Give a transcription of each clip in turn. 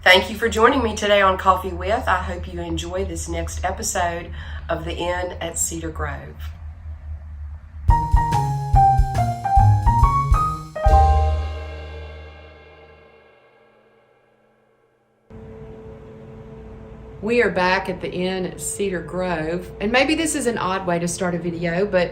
Thank you for joining me today on Coffee With. I hope you enjoy this next episode of The Inn at Cedar Grove. We are back at the Inn at Cedar Grove, and maybe this is an odd way to start a video, but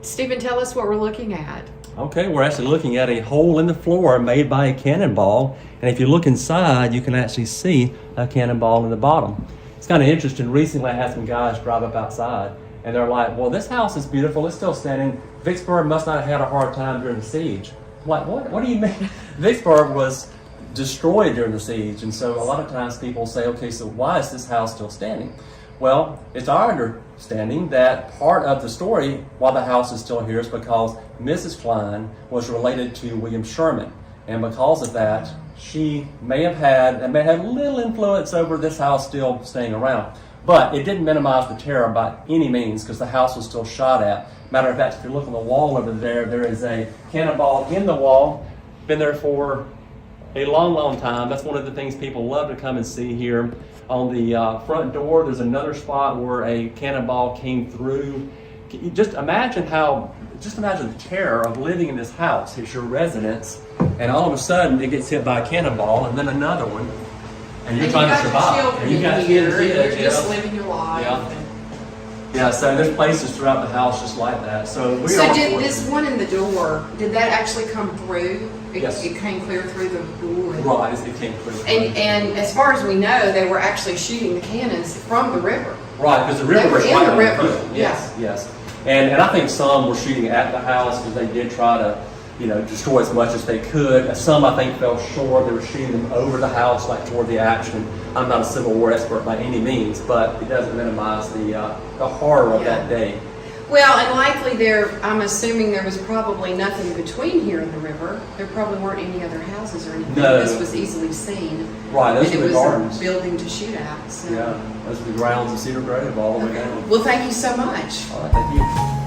Stephen, tell us what we're looking at. Okay, we're actually looking at a hole in the floor made by a cannonball, and if you look inside, you can actually see a cannonball in the bottom. It's kind of interesting. Recently, I had some guys drive up outside, and they're like, well, this house is beautiful, it's still standing. Vicksburg must not have had a hard time during the siege. I'm like, what do you mean? Vicksburg was destroyed during the siege, and so a lot of times people say, okay, so why is this house still standing? Well, it's our understanding that part of the story why the house is still here is because Mrs. Klein was related to William Sherman, and because of that, she may have had a little influence over this house still staying around. But it didn't minimize the terror by any means, because the house was still shot at. Matter of fact, if you look on the wall over there, there is a cannonball in the wall, been there for a long time. That's one of the things people love to come and see here. On the front door, there's another spot where a cannonball came through. Just imagine the terror of living in this house. It's your residence, and all of a sudden it gets hit by a cannonball, and then another one, and you're trying to survive. And you got here, you're just living your life. Yeah, so there's places throughout the house just like that. So did this one in the door, did that actually come through? Yes. It came clear through the door? Right, it came clear. And as far as we know, they were actually shooting the cannons from the river. Right, because the river was in right the on river. the Yes. And I think some were shooting at the house because they did try to, destroy as much as they could. Some, I think, fell short. They were shooting them over the house, like toward the action. I'm not a Civil War expert by any means, but it doesn't minimize the horror of that day. Well, and likely I'm assuming there was probably nothing between here and the river. There probably weren't any other houses or anything. No. This was easily seen. Right, those were the gardens. It was a building to shoot at. So. Yeah, those are the grounds of Cedar Grove all the way down. Well, thank you so much. All right, thank you.